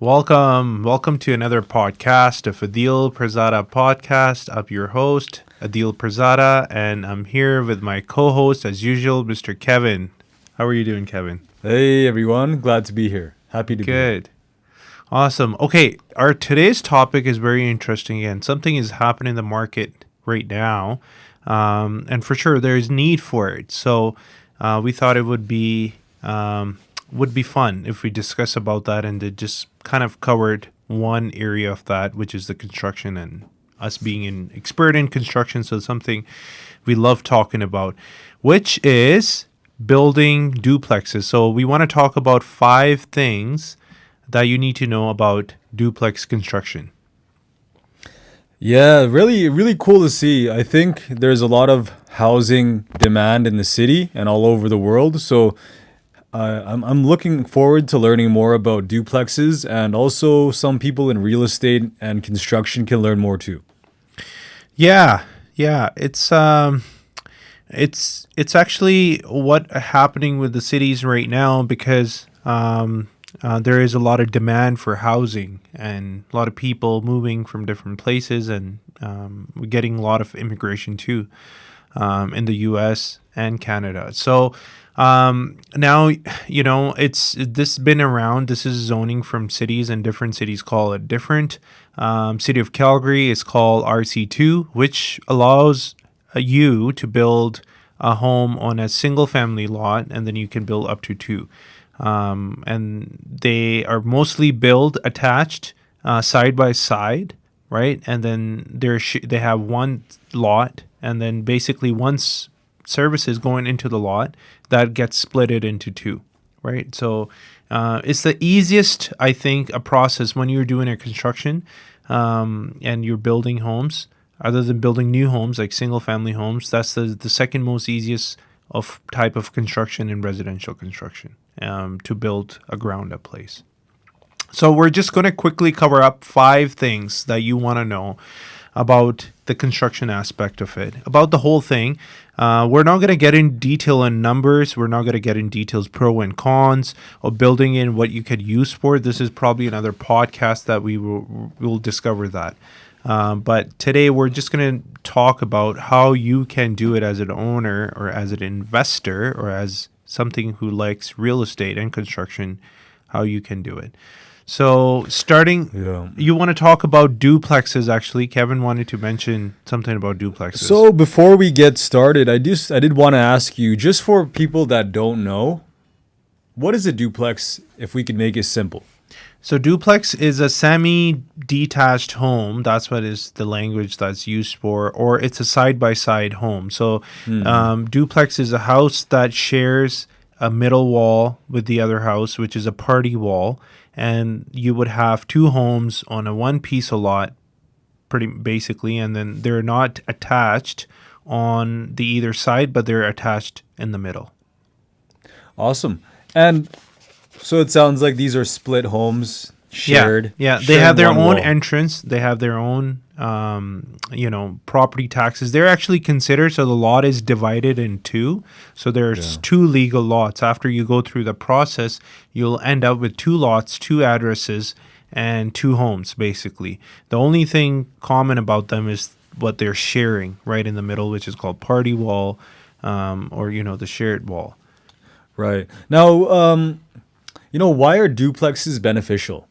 Welcome to another podcast of Adeel Pirzada podcast. I'm your host, Adeel Pirzada, and I'm here with my co-host, as usual, Mr. Kevin. How are you doing, Kevin? Hey everyone, glad to be here. Happy to be here. Good. Awesome. Okay, our today's topic is very interesting again. Something is happening in the market right now, and for sure there is need for it. So we thought it would be fun if we discuss about that and it just kind of covered one area of that, which is the construction and us being an expert in construction. So something we love talking about, which is building duplexes. So we want to talk about 5 things that you need to know about duplex construction. Yeah, really cool to see. I think there's a lot of housing demand in the city and all over the world. So I'm looking forward to learning more about duplexes, and also some people in real estate and construction can learn more too. Yeah, it's actually what happening with the cities right now because there is a lot of demand for housing and a lot of people moving from different places, and we're getting a lot of immigration too in the U.S. and Canada. So now it's this been around. This is zoning from cities, and different cities call it different. City of Calgary is called RC2, which allows you to build a home on a single family lot, and then you can build up to two. And they are mostly built attached side by side, right? And then they have one lot, and then basically once services going into the lot, that gets splitted into two, right? So it's the easiest, I think, a process when you're doing a construction and you're building homes. Other than building new homes like single family homes, that's the second most easiest of type of construction in residential construction, to build a ground up place. So we're just going to quickly cover up 5 things that you want to know about the construction aspect of it, about the whole thing. We're not going to get in detail on numbers. We're not going to get in details pro and cons of building in what you could use for. This is probably another podcast that we'll discover that. But today we're just going to talk about how you can do it as an owner or as an investor or as something who likes real estate and construction, how you can do it. So starting, Yeah. you want to talk about duplexes, actually. Kevin wanted to mention something about duplexes. So before we get started, I did want to ask you, just for people that don't know, what is a duplex if we could make it simple? So duplex is a semi-detached home. That's what is the language that's used for, or it's a side-by-side home. So duplex is a house that shares a middle wall with the other house, which is a party wall, and you would have 2 homes on a one piece of lot, pretty basically, and then they're not attached on the either side, but they're attached in the middle. Awesome. And so it sounds like these are split homes, shared. Yeah. They sharing have their one own wall. entrance. They have their own, property taxes. They're actually considered, so the lot is divided in two. So there's Yeah. 2 legal lots. After you go through the process, you'll end up with 2 lots, 2 addresses, and 2 homes, basically. The only thing common about them is what they're sharing right in the middle, which is called party wall, or, the shared wall. Right. Now, why are duplexes beneficial?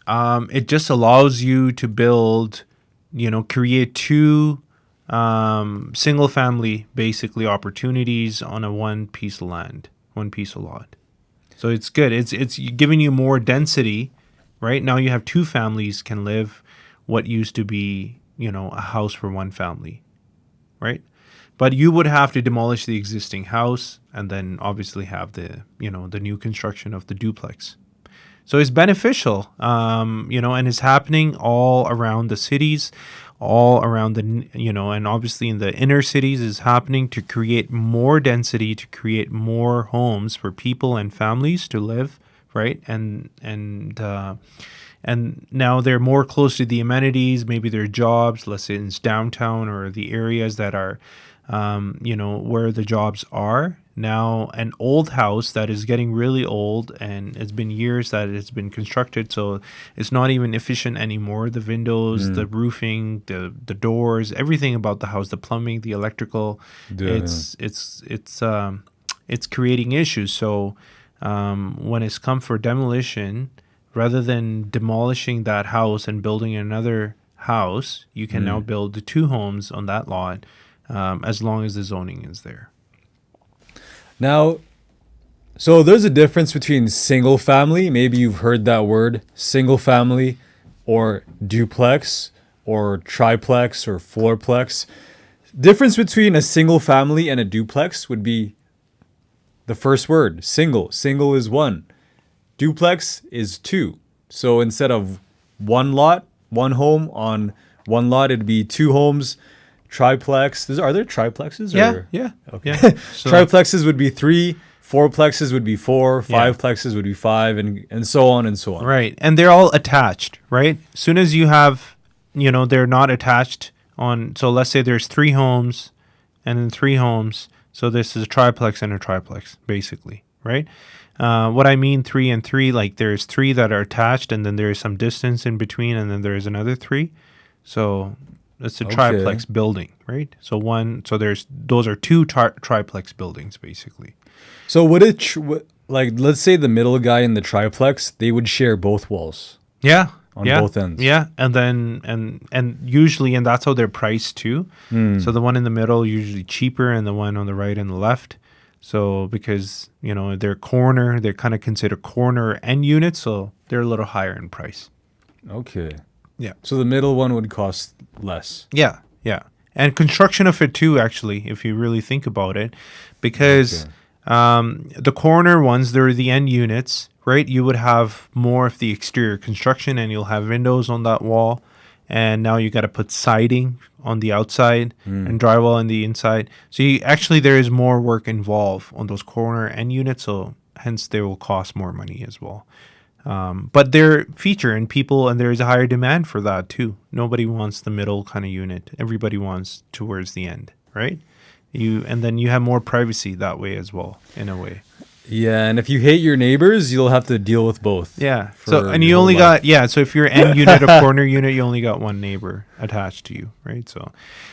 It just allows you to build, create 2 single family basically opportunities on a one piece of land, one piece of lot. So it's good. It's giving you more density, right? Now you have 2 families can live what used to be, a house for one family, right? But you would have to demolish the existing house and then obviously have the new construction of the duplex. So it's beneficial, and it's happening all around the cities, all around and obviously in the inner cities is happening to create more density, to create more homes for people and families to live, right? And now they're more close to the amenities, maybe their jobs, let's say it's downtown or the areas that are where the jobs are. Now, an old house that is getting really old and it's been years that it's been constructed, so it's not even efficient anymore. The windows, the roofing, the doors, everything about the house, the plumbing, the electrical, Yeah. it's creating issues. So when it's come for demolition, rather than demolishing that house and building another house, you can now build the two homes on that lot, as long as the zoning is there. Now, so there's a difference between single family, maybe you've heard that word, single family, or duplex, or triplex, or fourplex. Difference between a single family and a duplex would be the first word, single. Single is one. Duplex is two. So instead of one lot, one home on one lot, it'd be two homes. Triplex. Are there triplexes? Yeah. Okay. Yeah. So, Triplexes would be three. Fourplexes would be four. Fiveplexes would be five, and so on and so on. right. And they're all attached, right? As soon as you have, they're not attached on. So let's say there's three homes and then three homes. So this is a triplex and a triplex, basically, right? What I mean, three and three, like there's three that are attached and then there's some distance in between and then there's another three. So it's a triplex building, right? So those are two triplex buildings, basically. So would it let's say the middle guy in the triplex, they would share both walls. Yeah. On both ends. Yeah. And then and usually, and that's how they're priced too. So the one in the middle usually cheaper and the one on the right and the left. So because, they're kind of considered corner end units, so they're a little higher in price. Okay. Yeah. So the middle one would cost less. Yeah. And construction of it too, actually, if you really think about it, because the corner ones, they're the end units, right? You would have more of the exterior construction and you'll have windows on that wall. And now you got to put siding on the outside and drywall on the inside. So there is more work involved on those corner end units. So hence they will cost more money as well. But they're feature and there is a higher demand for that too. Nobody wants the middle kind of unit. Everybody wants towards the end, right? And then you have more privacy that way as well, in a way. Yeah, and if you hate your neighbors, you'll have to deal with both. Yeah. So and you only got so if you're end unit or corner unit, you only got one neighbor attached to you, right?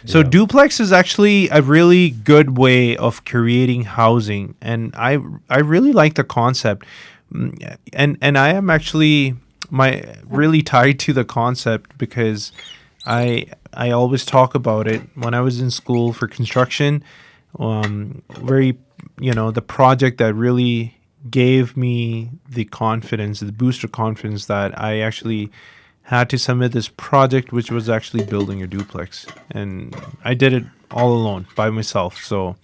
So duplex is actually a really good way of creating housing, and I really like the concept. And I am actually really tied to the concept because I always talk about it when I was in school for construction. The project that really gave me the confidence, the boost of confidence that I actually had to submit this project, which was actually building a duplex. And I did it all alone by myself. So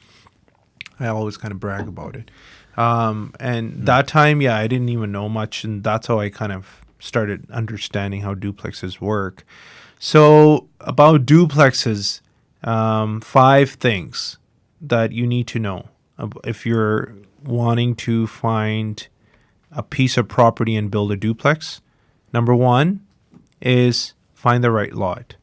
I always kind of brag about it. And that time, I didn't even know much. And that's how I kind of started understanding how duplexes work. So about duplexes, 5 things that you need to know if you're wanting to find a piece of property and build a duplex. Number 1 is find the right lot.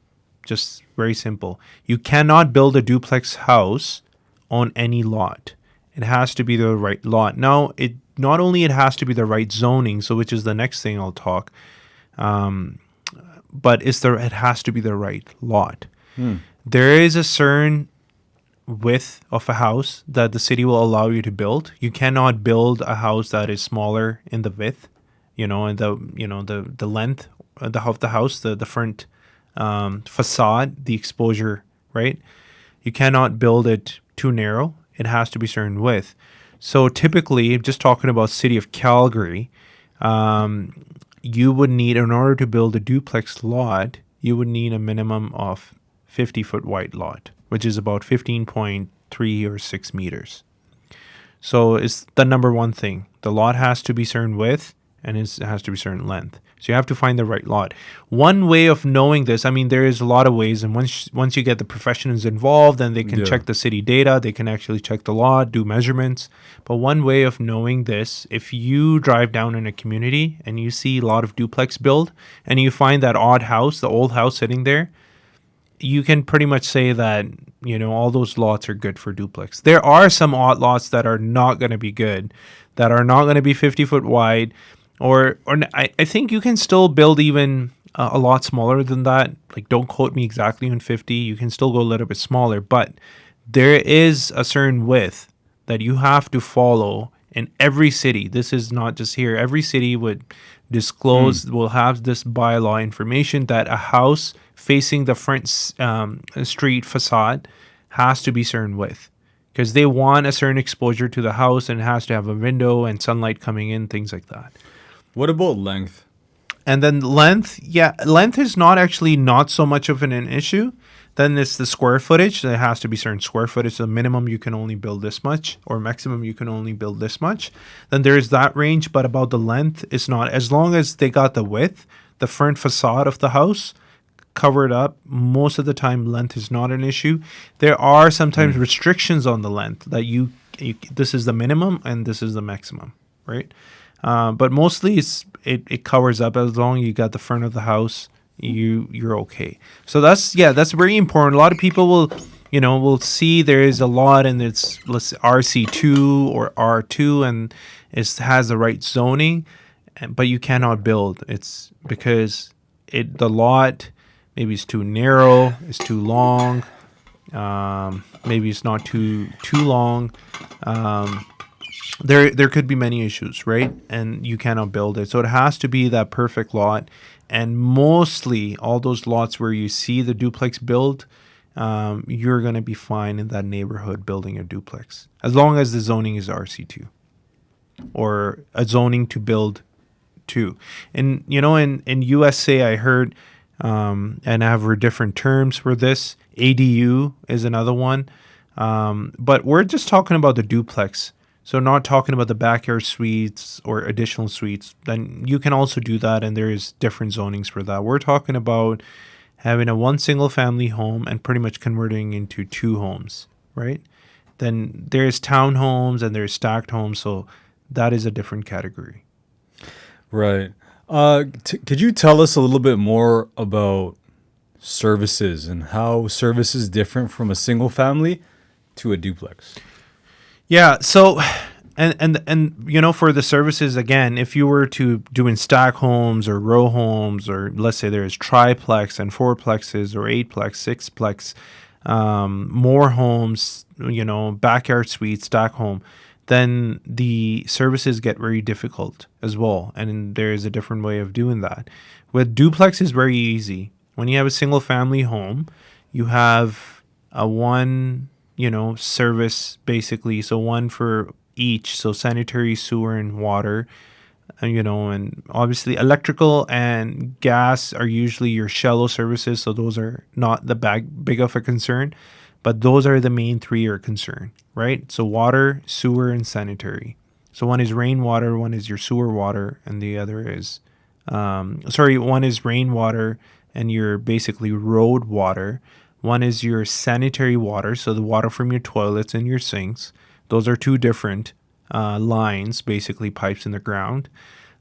Just very simple. You cannot build a duplex house on any lot. It has to be the right lot. Now, it has to be the right zoning, so which is the next thing I'll talk. But it has to be the right lot. There is a certain width of a house that the city will allow you to build. You cannot build a house that is smaller in the width, and the length of the house, the front facade, the exposure, right? You cannot build it too narrow. It has to be certain width. So typically, just talking about city of Calgary, you would need, in order to build a duplex lot, you would need a minimum of 50-foot wide lot, which is about 15.3 or 6 meters. So it's the number 1 thing. The lot has to be certain width and it has to be certain length. So you have to find the right lot. One way of knowing this, there is a lot of ways, and once you get the professionals involved, then they can check the city data, they can actually check the lot, do measurements. But one way of knowing this, if you drive down in a community and you see a lot of duplex build, and you find that odd house, the old house sitting there, you can pretty much say that, all those lots are good for duplex. There are some odd lots that are not going to be good, that are not going to be 50-foot wide, I think you can still build even a lot smaller than that. Like, don't quote me exactly on 50. You can still go a little bit smaller, but there is a certain width that you have to follow in every city. This is not just here. Every city would disclose, will have this bylaw information that a house facing the front street facade has to be certain width, because they want a certain exposure to the house, and it has to have a window and sunlight coming in, things like that. What about length? And then length, length is not so much of an issue. Then it's the square footage. There has to be certain square footage. The minimum you can only build this much, or maximum you can only build this much. Then there is that range, but about the length, it's not. As long as they got the width, the front facade of the house covered up, most of the time length is not an issue. There are sometimes restrictions on the length that you this is the minimum and this is the maximum, right? But mostly it covers up. As long as you got the front of the house, you're okay. So that's very important. A lot of people will see there is a lot and it's RC2 or R2 and it has the right zoning, but you cannot build. It's because the lot maybe it's too narrow, it's too long, maybe it's not too long. There could be many issues, right? And you cannot build it. So it has to be that perfect lot. And mostly all those lots where you see the duplex build, you're going to be fine in that neighborhood building a duplex, as long as the zoning is RC2 or a zoning to build 2. And, in USA, I heard, and I have different terms for this. ADU is another one. But we're just talking about the duplex. So not talking about the backyard suites or additional suites. Then you can also do that, and there is different zonings for that. We're talking about having a one single family home and pretty much converting into 2 homes, right? Then there's townhomes and there's stacked homes. So that is a different category. Right. Could you tell us a little bit more about services and how services different from a single family to a duplex? Yeah. So, and for the services, again, if you were to do in stack homes or row homes, or let's say there's triplex and fourplexes or eightplex, sixplex, more homes, backyard suite, stack home, then the services get very difficult as well. And there is a different way of doing that. With duplex is very easy. When you have a single family home, you have a one service basically. So one for each. So sanitary, sewer, and water, and obviously electrical and gas are usually your shallow services. So those are not the big of a concern, but those are the main 3 are concern, right? So water, sewer, and sanitary. So one is rainwater, one is your sewer water, and the other is, one is rainwater and your basically road water. One is your sanitary water, so the water from your toilets and your sinks. Those are 2 different lines, basically pipes in the ground.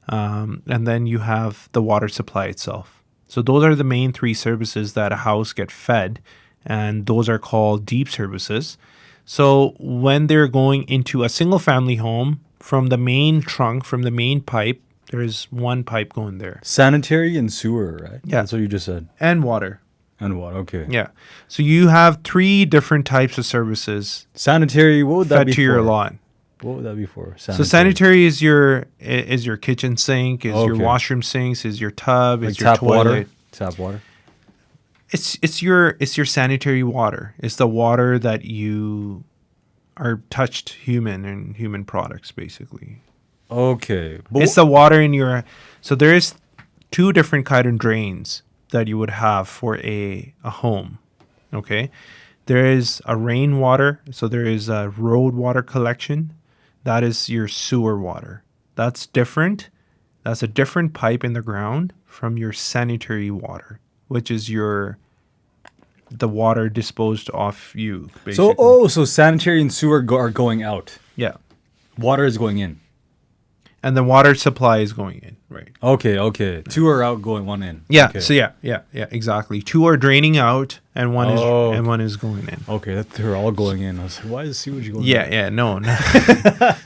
And then you have the water supply itself. So those are the main 3 services that a house get fed, and those are called deep services. So when they're going into a single family home, from the main trunk, from the main pipe, there's one pipe going there. Sanitary and sewer, right? Yeah. That's what you just said. And water. And what? Okay. Yeah. So you have 3 different types of services. Sanitary, what would that be fed to your lot. What would that be for? So sanitary is your kitchen sink, is your washroom sinks, is your tub, like is your toilet. Water? Tap water. It's your sanitary water. It's the water that you are touched human and human products, basically. Okay. It's the water in your. So there is 2 different kind of drains that you would have for a home. Okay. There is a rainwater. So there is a road water collection. That is your sewer water. That's different. That's a different pipe in the ground from your sanitary water, which is the water disposed off you, basically. So sanitary and sewer are going out. Yeah. Water is going in. and the water supply is going in, right? Okay. Two are out, going one in. Yeah. Okay. So yeah, exactly. Two are draining out, and Oh, one is going in. okay. They're all going in. I was like, why is sewage going in? Yeah, no,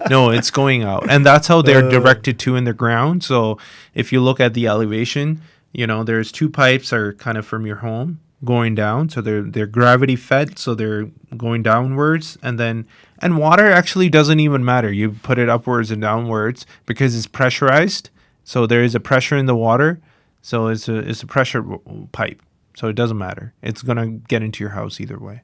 no, it's going out, and that's how they're directed to in the ground. So if you look at the elevation, there's two pipes are kind of from your home going down, so they're gravity fed, so they're going downwards, and water actually doesn't even matter. You put it upwards and downwards because it's pressurized, so there is a pressure in the water, so it's a pressure pipe, so it doesn't matter. It's gonna get into your house either way.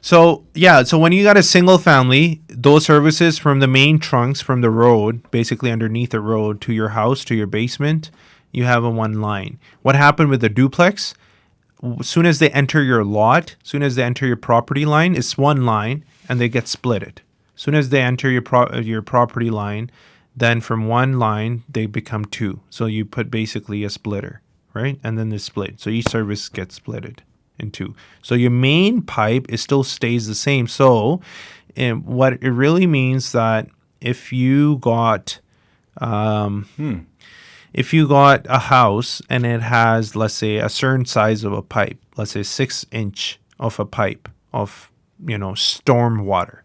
So when you got a single family, those services from the main trunks from the road, basically underneath the road to your house, to your basement, you have a one line. What happened with the duplex? As soon as they enter your lot, as soon as they enter your property line, it's one line and they get splitted. As soon as they enter your property line, then from one line, they become two. So you put basically a splitter, right? And then they split. So each service gets splitted in two. So your main pipe still stays the same. So what it really means that if you got a house and it has, let's say, a certain size of a pipe, let's say 6-inch of a pipe of storm water,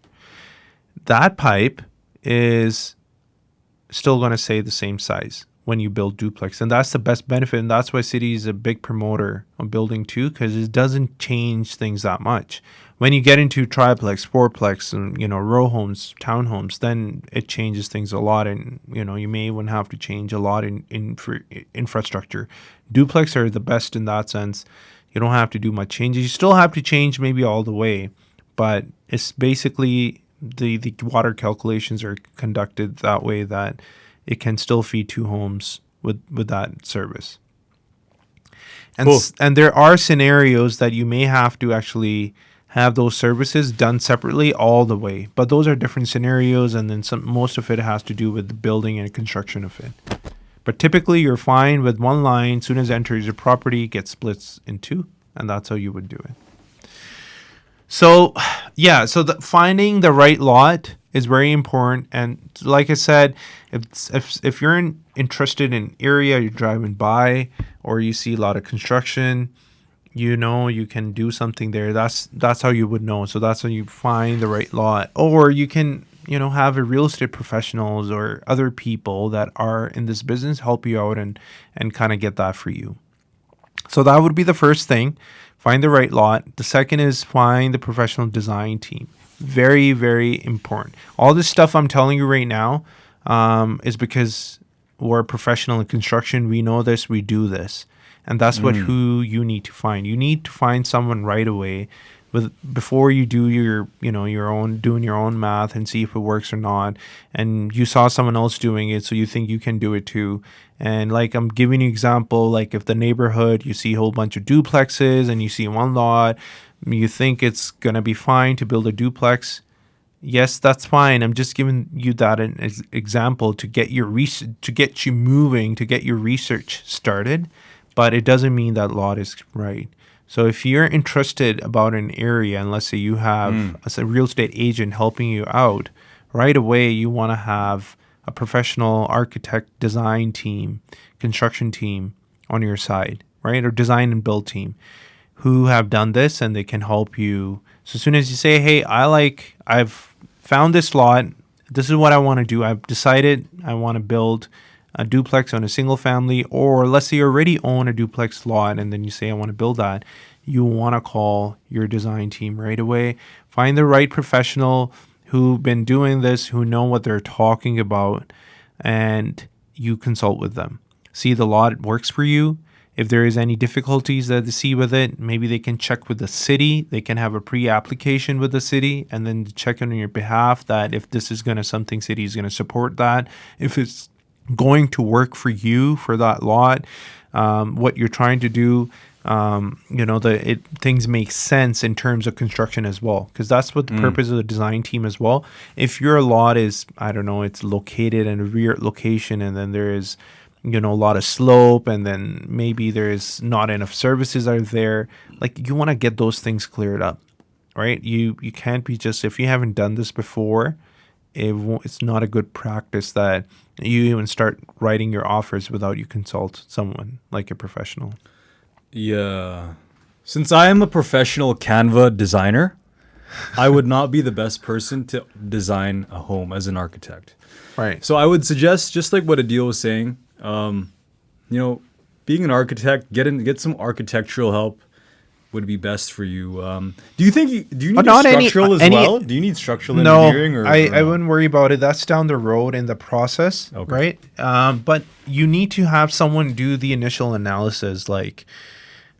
that pipe is still going to stay the same size when you build duplex. And that's the best benefit. And that's why City is a big promoter of building too, because it doesn't change things that much. When you get into triplex, fourplex, and row homes, townhomes, then it changes things a lot, and you may even have to change a lot in infrastructure. Duplex are the best in that sense. You don't have to do much changes. You still have to change maybe all the way, but it's basically the water calculations are conducted that way that it can still feed two homes with that service. And Cool. And there are scenarios that you may have to actually have those services done separately all the way, but those are different scenarios, and then most of it has to do with the building and construction of it. But typically you're fine with one line. As soon as it enters your property, it gets splits in two, and that's how you would do it. So finding the right lot is very important, and like I said, if you're interested in area, you're driving by, or you see a lot of construction, you can do something there. That's how you would know. So that's how you find the right lot. Or you can, have a real estate professionals or other people that are in this business help you out and kind of get that for you. So that would be the first thing. Find the right lot. The second is find the professional design team. Very, very important. All this stuff I'm telling you right now is because we're professional in construction. We know this. We do this. And that's who you need to find. You need to find someone right away before you do doing your own math and see if it works or not. And you saw someone else doing it, so you think you can do it too. And like I'm giving you an example, like if the neighborhood, you see a whole bunch of duplexes and you see one lot, you think it's going to be fine to build a duplex. Yes, that's fine. I'm just giving you that an example to get you moving, to get your research started. But it doesn't mean that lot is right. So if you're interested about an area, and let's say you have a real estate agent helping you out, right away you want to have a professional architect, design team, construction team on your side, right? Or design and build team who have done this, and they can help you. So as soon as you say, hey, I've found this lot, this is what I want to do. I've decided I want to build a duplex on a single family, or let's say you already own a duplex lot and then you say I want to build that, you want to call your design team right away. Find the right professional who've been doing this, who know what they're talking about, and you consult with them. See the lot works for you. If there is any difficulties that they see with it, maybe they can check with the city. They can have a pre-application with the city and then check on your behalf that if this is something city is going to support that. If it's going to work for you for that lot, what you're trying to do, things make sense in terms of construction as well, because that's what the purpose of the design team as well. If your lot is, it's located in a weird location, and then there is, a lot of slope, and then maybe there is not enough services out there, like you want to get those things cleared up, right? You can't be just, if you haven't done this before, it's not a good practice that you even start writing your offers without you consult someone like a professional. Yeah. Since I am a professional Canva designer, I would not be the best person to design a home as an architect. Right. So I would suggest, just like what Adeel was saying, you know, being an architect, get some architectural help would be best for you. Do you think do you need not structural any, as well? Do you need structural no, engineering? I no? wouldn't worry about it. That's down the road in the process, Okay. right? But you need to have someone do the initial analysis, like,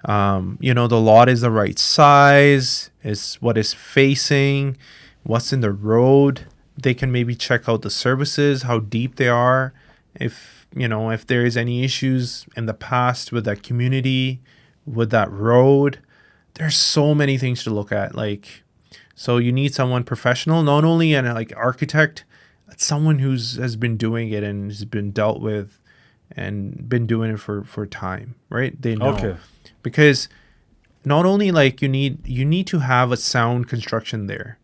the lot is the right size, is what is facing, what's in the road. They can maybe check out the services, how deep they are, if there is any issues in the past with that community, with that road. There's so many things to look at. Like, so you need someone professional, not only an like architect, someone has been doing it and has been dealt with and been doing it for time, right? They know. Okay. Because not only like you need to have a sound construction there.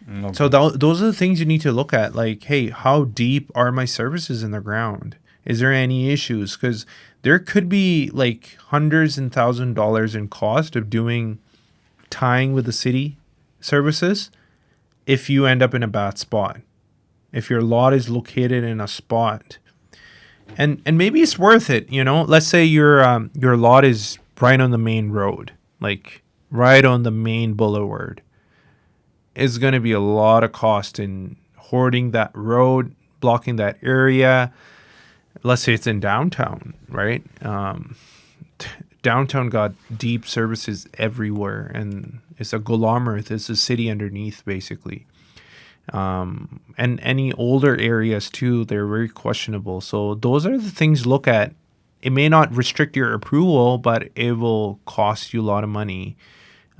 Okay. So those are the things you need to look at. Like, hey, how deep are my services in the ground? Is there any issues? Because there could be like hundreds and $1,000s in cost of doing tying with the city services if you end up in a bad spot. If your lot is located in a spot, and maybe it's worth it. Let's say your lot is right on the main road, like right on the main boulevard. It's going to be a lot of cost in hoarding that road, blocking that area. Let's say it's in downtown, right? Downtown got deep services everywhere, and it's a conglomerate. It's a city underneath, basically. And any older areas too, they're very questionable. So those are the things to look at. It may not restrict your approval, but it will cost you a lot of money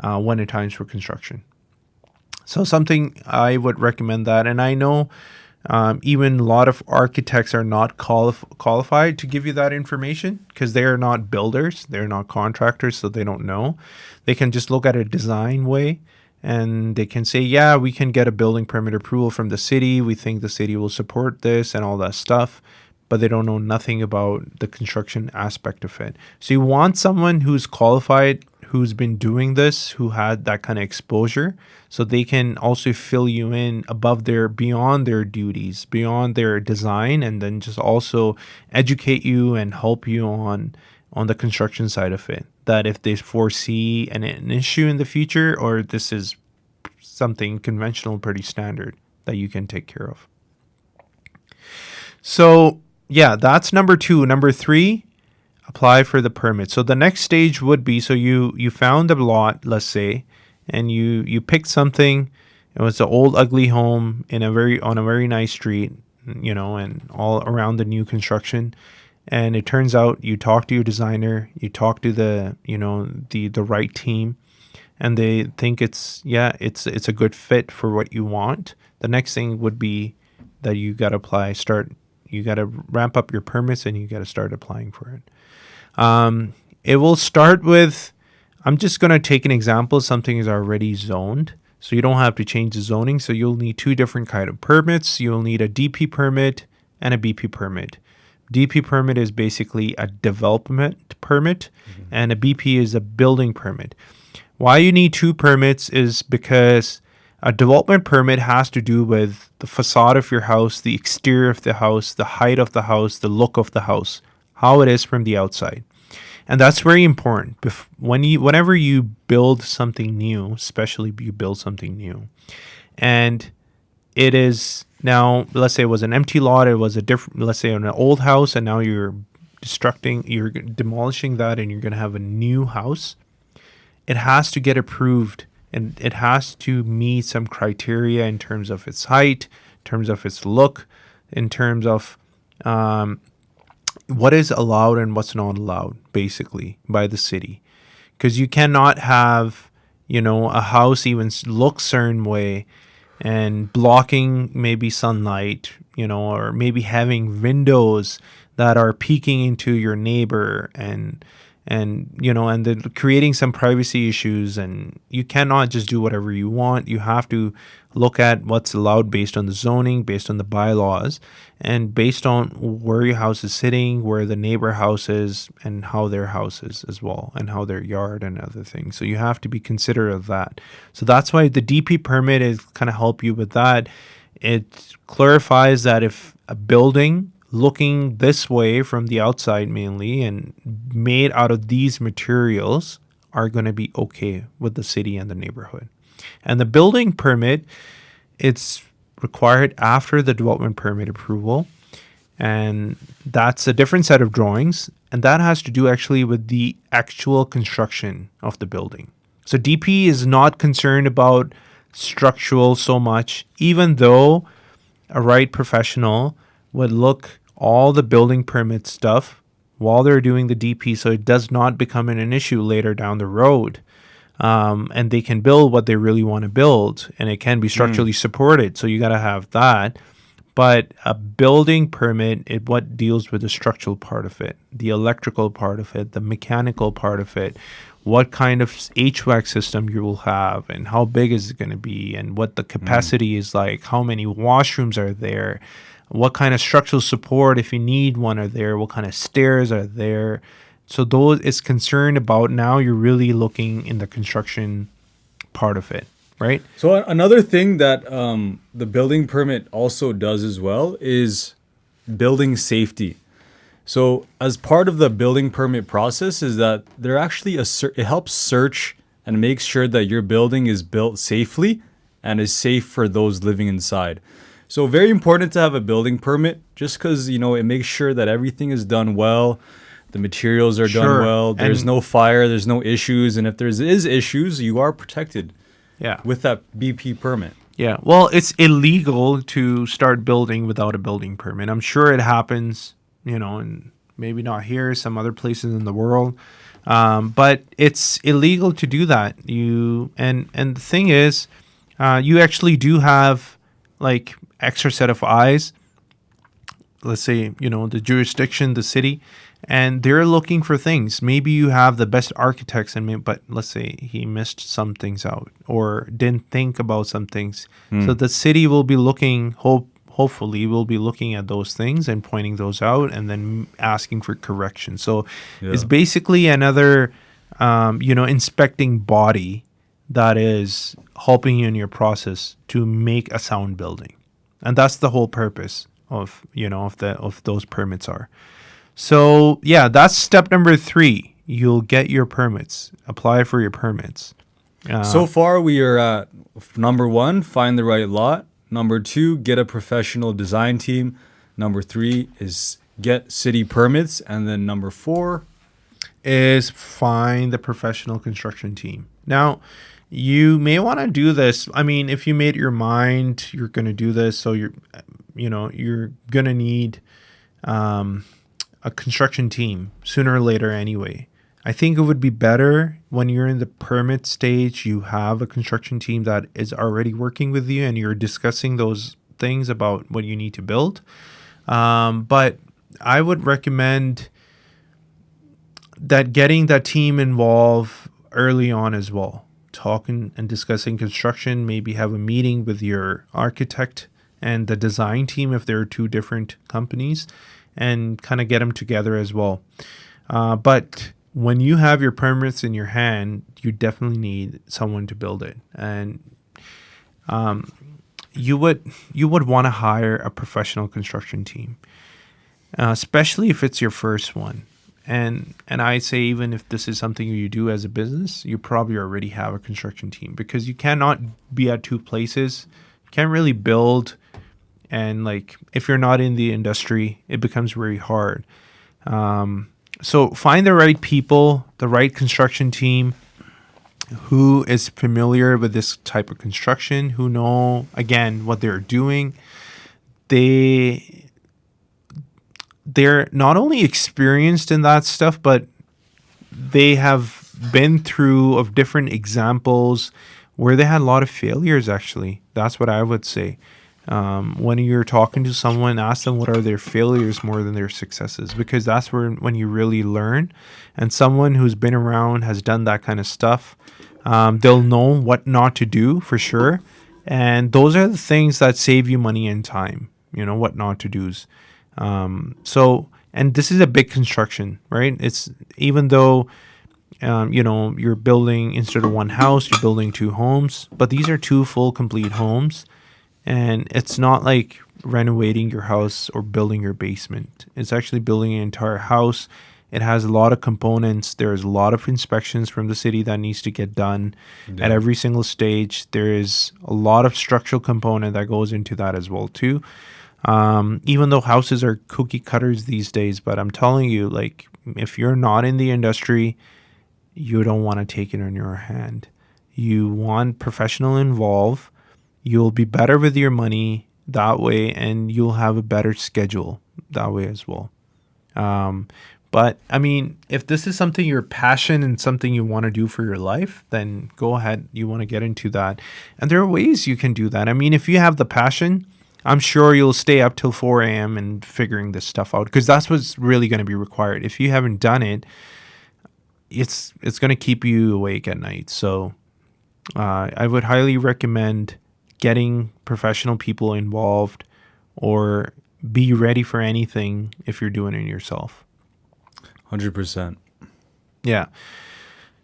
when it times for construction. So something I would recommend that. And I know even a lot of architects are not qualified to give you that information because they are not builders. They're not contractors, so they don't know. They can just look at a design way and they can say, yeah, we can get a building permit approval from the city. We think the city will support this and all that stuff. But they don't know nothing about the construction aspect of it. So you want someone who's qualified, who's been doing this, who had that kind of exposure, so they can also fill you in beyond their duties, beyond their design, and then just also educate you and help you on the construction side of it. That if they foresee an issue in the future, or this is something conventional, pretty standard, that you can take care of. So yeah, that's number 2. Number 3, apply for the permit. So the next stage would be, so you found a lot, let's say, and you picked something. It was an old ugly home on a very nice street, and all around the new construction. And it turns out you talk to your designer, you talk to the right team, and they think it's a good fit for what you want. The next thing would be that you got to apply, you got to ramp up your permits and you got to start applying for it. It will start with, I'm just going to take an example. Something is already zoned, so you don't have to change the zoning. So you'll need 2 different kind of permits. You'll need a DP permit and a BP permit. DP permit is basically a development permit, and a BP is a building permit. Why you need 2 permits is because a development permit has to do with the facade of your house, the exterior of the house, the height of the house, the look of the house, how it is from the outside. And that's very important. Whenever you build something new, especially you build something new, and it is now, let's say it was an empty lot, it was let's say an old house, and now you're demolishing that and you're going to have a new house, it has to get approved. And it has to meet some criteria in terms of its height, in terms of its look, in terms of what is allowed and what's not allowed, basically, by the city. Because you cannot have, a house even look certain way and blocking maybe sunlight, or maybe having windows that are peeking into your neighbor, and and and then creating some privacy issues, and you cannot just do whatever you want. You have to look at what's allowed based on the zoning, based on the bylaws, and based on where your house is sitting, where the neighbor house is, and how their house is as well, and how their yard and other things. So you have to be considerate of that. So that's why the DP permit is kind of help you with that. It clarifies that if a building looking this way from the outside mainly and made out of these materials are going to be okay with the city and the neighborhood. And the building permit, it's required after the development permit approval. And that's a different set of drawings. And that has to do actually with the actual construction of the building. So DP is not concerned about structural so much, even though a right professional would look all the building permit stuff while they're doing the DP, so it does not become an issue later down the road. And they can build what they really want to build, and it can be structurally supported. So you got to have that. But a building permit, what deals with the structural part of it, the electrical part of it, the mechanical part of it, what kind of HVAC system you will have, and how big is it going to be, and what the capacity is like, how many washrooms are there, what kind of structural support, if you need one, are there, what kind of stairs are there. So those is concerned about. Now you're really looking in the construction part of it, right? So another thing that the building permit also does as well is building safety. So as part of the building permit process is that they're actually it helps search and makes sure that your building is built safely and is safe for those living inside. So very important to have a building permit, just because, it makes sure that everything is done well, the materials are done well, there's no fire, there's no issues, and if there is issues, you are protected. Yeah. With that BP permit. Yeah. Well, it's illegal to start building without a building permit. I'm sure it happens, and maybe not here, some other places in the world. But it's illegal to do that. And the thing is, you actually do have like extra set of eyes. Let's say, the jurisdiction, the city, and they're looking for things. Maybe you have the best architects, but let's say he missed some things out or didn't think about some things. So the city will be looking, hopefully will be looking at those things and pointing those out and then asking for correction. So it's basically another, inspecting body that is helping you in your process to make a sound building. And that's the whole purpose of those permits are. So yeah, that's step number 3. You'll get your permits. Apply for your permits. So far, we are at number 1, find the right lot. Number 2, get a professional design team. Number 3 is get city permits. And then number 4 is find the professional construction team. Now, you may want to do this. I mean, if you made your mind, you're going to do this. So you're going to need a construction team sooner or later anyway. I think it would be better when you're in the permit stage, you have a construction team that is already working with you and you're discussing those things about what you need to build. But I would recommend that getting that team involved early on as well. Talking and discussing construction, maybe have a meeting with your architect and the design team if there are 2 different companies, and kind of get them together as well. But when you have your permits in your hand, you definitely need someone to build it. And you would want to hire a professional construction team, especially if it's your first one. And I say, even if this is something you do as a business, you probably already have a construction team, because you cannot be at 2 places. You can't really build. And if you're not in the industry, it becomes very hard. So find the right people, the right construction team who is familiar with this type of construction, who know, again, what they're doing. They're not only experienced in that stuff, but they have been through of different examples where they had a lot of failures, actually. That's what I would say. When you're talking to someone, ask them what are their failures more than their successes, because that's when you really learn. And someone who's been around, has done that kind of stuff, they'll know what not to do for sure. And those are the things that save you money and time, what not to do's. And this is a big construction, right? It's even though, you're building, instead of one house, you're building two homes, but these are two full complete homes. And it's not like renovating your house or building your basement. It's actually building an entire house. It has a lot of components. There's a lot of inspections from the city that needs to get done at every single stage. There is a lot of structural component that goes into that as well too. Even though houses are cookie cutters these days, but I'm telling you, like, if you're not in the industry, you don't want to take it in your hand. You want professional involved. You'll be better with your money that way, and you'll have a better schedule that way as well. But I mean, if this is something you're passionate and something you want to do for your life, then go ahead. You want to get into that. And there are ways you can do that. I mean, if you have the passion, I'm sure you'll stay up till 4 a.m. and figuring this stuff out, because that's what's really going to be required. If you haven't done it, it's going to keep you awake at night. So I would highly recommend getting professional people involved, or be ready for anything if you're doing it yourself. 100%. Yeah.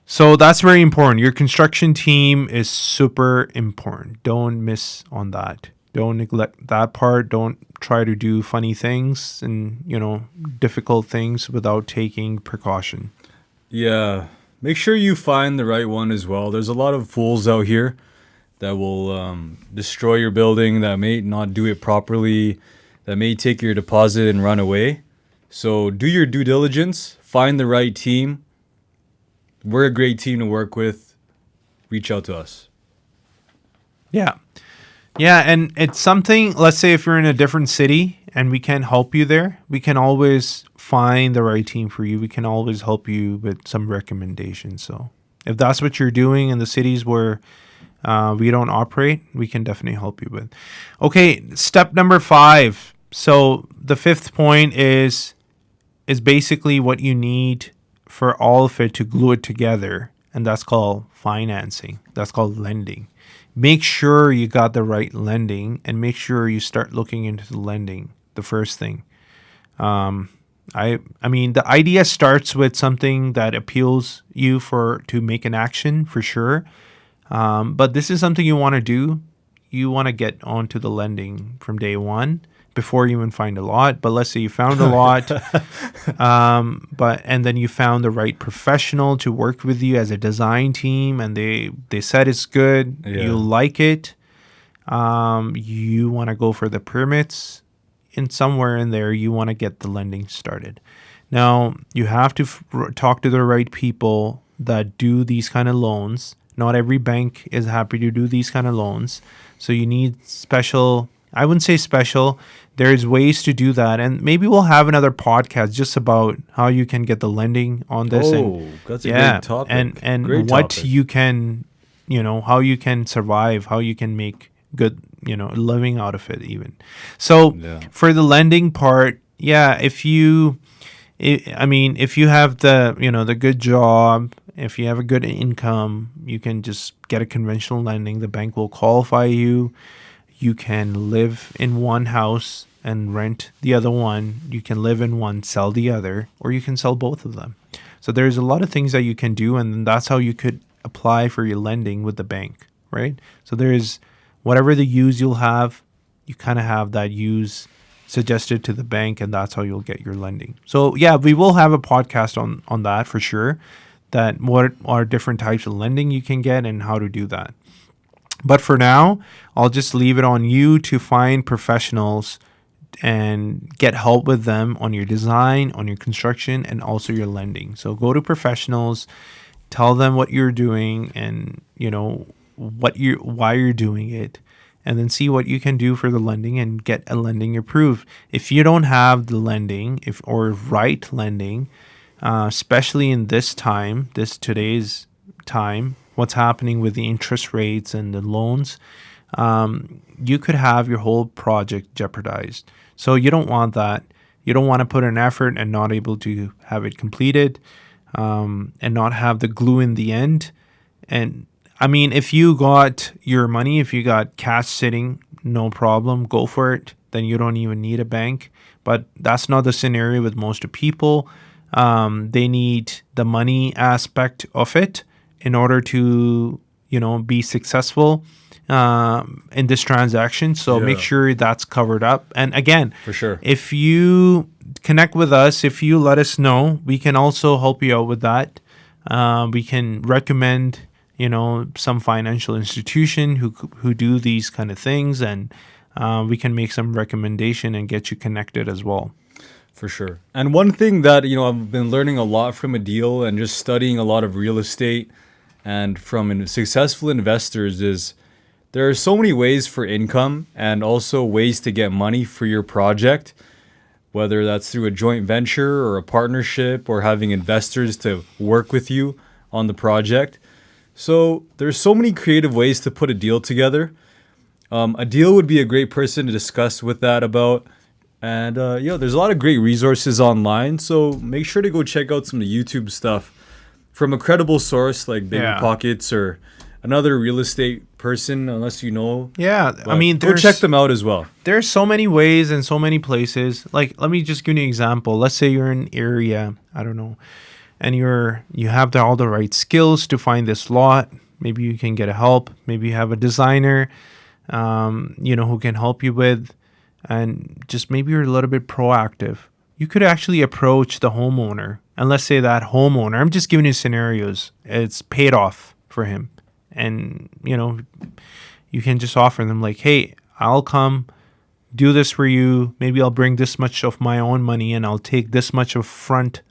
So that's very important. Your construction team is super important. Don't miss on that. Don't neglect that part. Don't try to do funny things and, difficult things without taking precaution. Yeah. Make sure you find the right one as well. There's a lot of fools out here that will destroy your building, that may not do it properly, that may take your deposit and run away. So do your due diligence, find the right team. We're a great team to work with. Reach out to us. Yeah. Yeah, and it's something, let's say if you're in a different city and we can't help you there, we can always find the right team for you. We can always help you with some recommendations. So if that's what you're doing in the cities where we don't operate, we can definitely help you with. Okay, step number 5. So the 5th point is basically what you need for all of it to glue it together, and that's called financing. That's called lending. Make sure you got the right lending, and make sure you start looking into the lending. The first thing. I mean, the idea starts with something that appeals you to make an action for sure. But this is something you want to do. You want to get onto the lending from day one before you even find a lot. But let's say you found a lot, and then you found the right professional to work with you as a design team, and they said it's good. Yeah. You like it. You want to go for the permits, and somewhere in there you want to get the lending started. Now you have to talk to the right people that do these kind of loans. Not every bank is happy to do these kind of loans. So you need special, I wouldn't say special, there's ways to do that. And maybe we'll have another podcast just about how you can get the lending on this. That's a great topic. And great what topic. You can, how you can survive, how you can make good, living out of it even. So for the lending part, if you have the good job, if you have a good income, you can just get a conventional lending. The bank will qualify you. You can live in one house and rent the other one. You can live in one, sell the other, or you can sell both of them. So there's a lot of things that you can do, and that's how you could apply for your lending with the bank, right? So there's whatever the use you'll have, you kind of have that use suggested to the bank, and that's how you'll get your lending. So we will have a podcast on that for sure, that what are different types of lending you can get and how to do that. But for now, I'll just leave it on you to find professionals and get help with them on your design, on your construction, and also your lending. So go to professionals, tell them what you're doing and why you're doing it, and then see what you can do for the lending and get a lending approved. If you don't have the lending, right lending, especially in today's time, what's happening with the interest rates and the loans, you could have your whole project jeopardized. So you don't want that. You don't want to put an effort and not able to have it completed, and not have the glue in the end. And I mean, if you got your money, if you got cash sitting, no problem, go for it. Then you don't even need a bank. But that's not the scenario with most people. They need the money aspect of it in order to, be successful in this transaction. So make sure that's covered up. And again, For sure. if you connect with us, if you let us know, we can also help you out with that. We can recommend, some financial institution who do these kind of things, and we can make some recommendation and get you connected as well. For sure. And one thing that, I've been learning a lot from Adeel and just studying a lot of real estate and from successful investors is there are so many ways for income and also ways to get money for your project, whether that's through a joint venture or a partnership or having investors to work with you on the project. So there's so many creative ways to put a deal together. Adeel would be a great person to discuss with that about. And, there's a lot of great resources online. So make sure to go check out some of the YouTube stuff from a credible source like Bigger Pockets or another real estate person, unless you know. Yeah, But I mean, go check them out as well. There's so many ways and so many places. Like, let me just give you an example. Let's say you're in an area, I don't know, and you have all the right skills to find this lot. Maybe you can get a help. Maybe you have a designer, who can help you with, and just maybe you're a little bit proactive. You could actually approach the homeowner, and let's say that homeowner, I'm just giving you scenarios, it's paid off for him. And, you can just offer them like, hey, I'll come do this for you. Maybe I'll bring this much of my own money and I'll take this much of upfront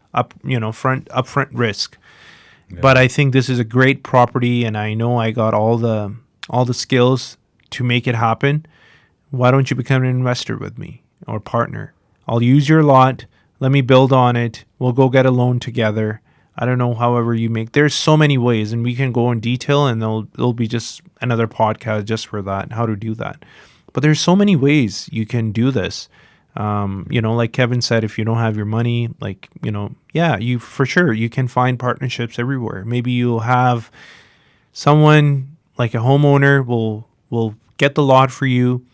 risk. Yeah. But I think this is a great property and I know I got all the skills to make it happen. Why don't you become an investor with me or partner? I'll use your lot. Let me build on it. We'll go get a loan together. I don't know, however you make. There's so many ways, and we can go in detail, and there'll be just another podcast just for that, how to do that. But there's so many ways you can do this. Like Kevin said, if you don't have your money, you for sure you can find partnerships everywhere. Maybe you'll have someone like a homeowner will get the lot for you.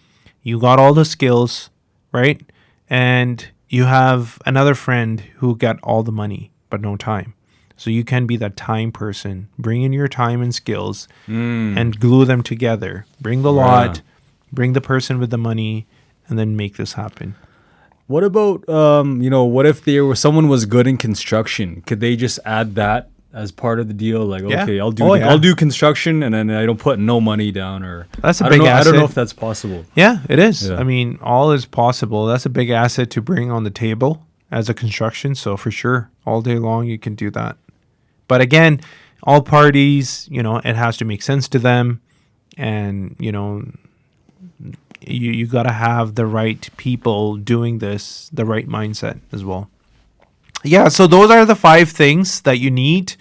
You got all the skills, right? And you have another friend who got all the money but no time. So you can be that time person. Bring in your time and skills and glue them together. Bring the lot, bring the person with the money, and then make this happen. What about, what if someone was good in construction? Could they just add that as part of the deal? Like, okay, I'll do construction, and then I don't put no money down, or that's a big asset. I don't know if that's possible. Yeah, it is. Yeah. I mean, all is possible. That's a big asset to bring on the table as a construction. So for sure, all day long you can do that. But again, all parties, it has to make sense to them, and you got to have the right people doing this, the right mindset as well. Yeah, so those are the 5 things that you need.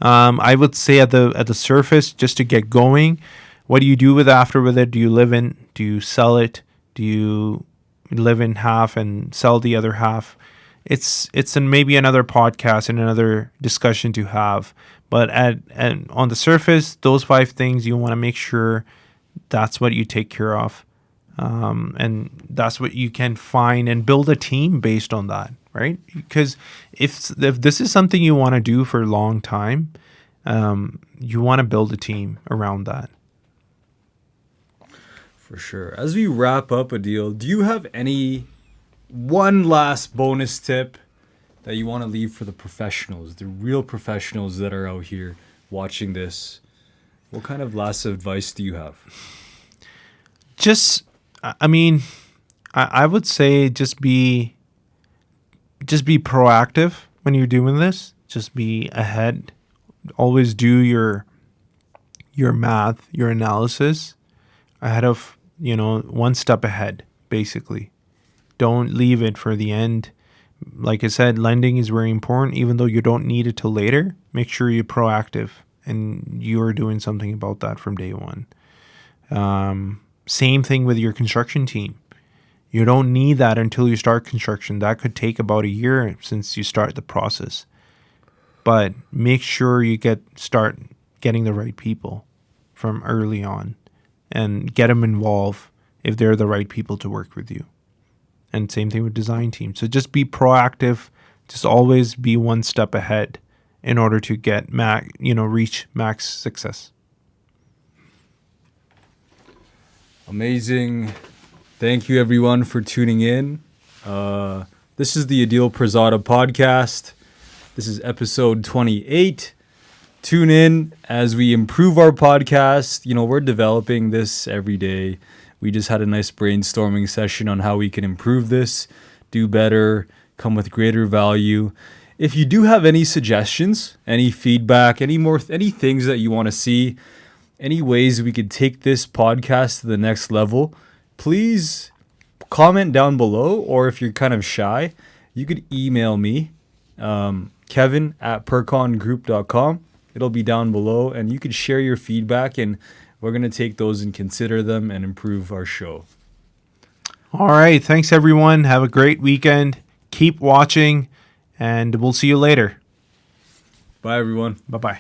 I would say at the surface, just to get going. What do you do with it? Do you live in? Do you sell it? Do you live in half and sell the other half? It's maybe another podcast and another discussion to have. But on the surface, those 5 things you want to make sure that's what you take care of, and that's what you can find and build a team based on that. Right? Because if this is something you want to do for a long time, you want to build a team around that. For sure. As we wrap up, Adeel, do you have one last bonus tip that you want to leave for the professionals, the real professionals that are out here watching this? What kind of last advice do you have? I would say just be proactive when you're doing this. Just be ahead. Always do your math, your analysis ahead of, one step ahead, basically. Don't leave it for the end. Like I said, lending is very important, even though you don't need it till later. Make sure you're proactive and you're doing something about that from day one. Same thing with your construction team. You don't need that until you start construction. That could take about a year since you start the process. But make sure you start getting the right people from early on and get them involved if they're the right people to work with you. And same thing with design teams. So just be proactive. Just always be one step ahead in order to get reach max success. Amazing. Thank you everyone for tuning in. This is the Adeel Pirzada podcast. This is episode 28. Tune in as we improve our podcast. We're developing this every day. We just had a nice brainstorming session on how we can improve this, do better, come with greater value. If you do have any suggestions, any feedback, any things that you want to see, any ways we could take this podcast to the next level, please comment down below. Or if you're kind of shy, you could email me, kevin@pircongroup.com. It'll be down below, and you could share your feedback, and we're going to take those and consider them and improve our show. All right. Thanks, everyone. Have a great weekend. Keep watching, and we'll see you later. Bye, everyone. Bye-bye.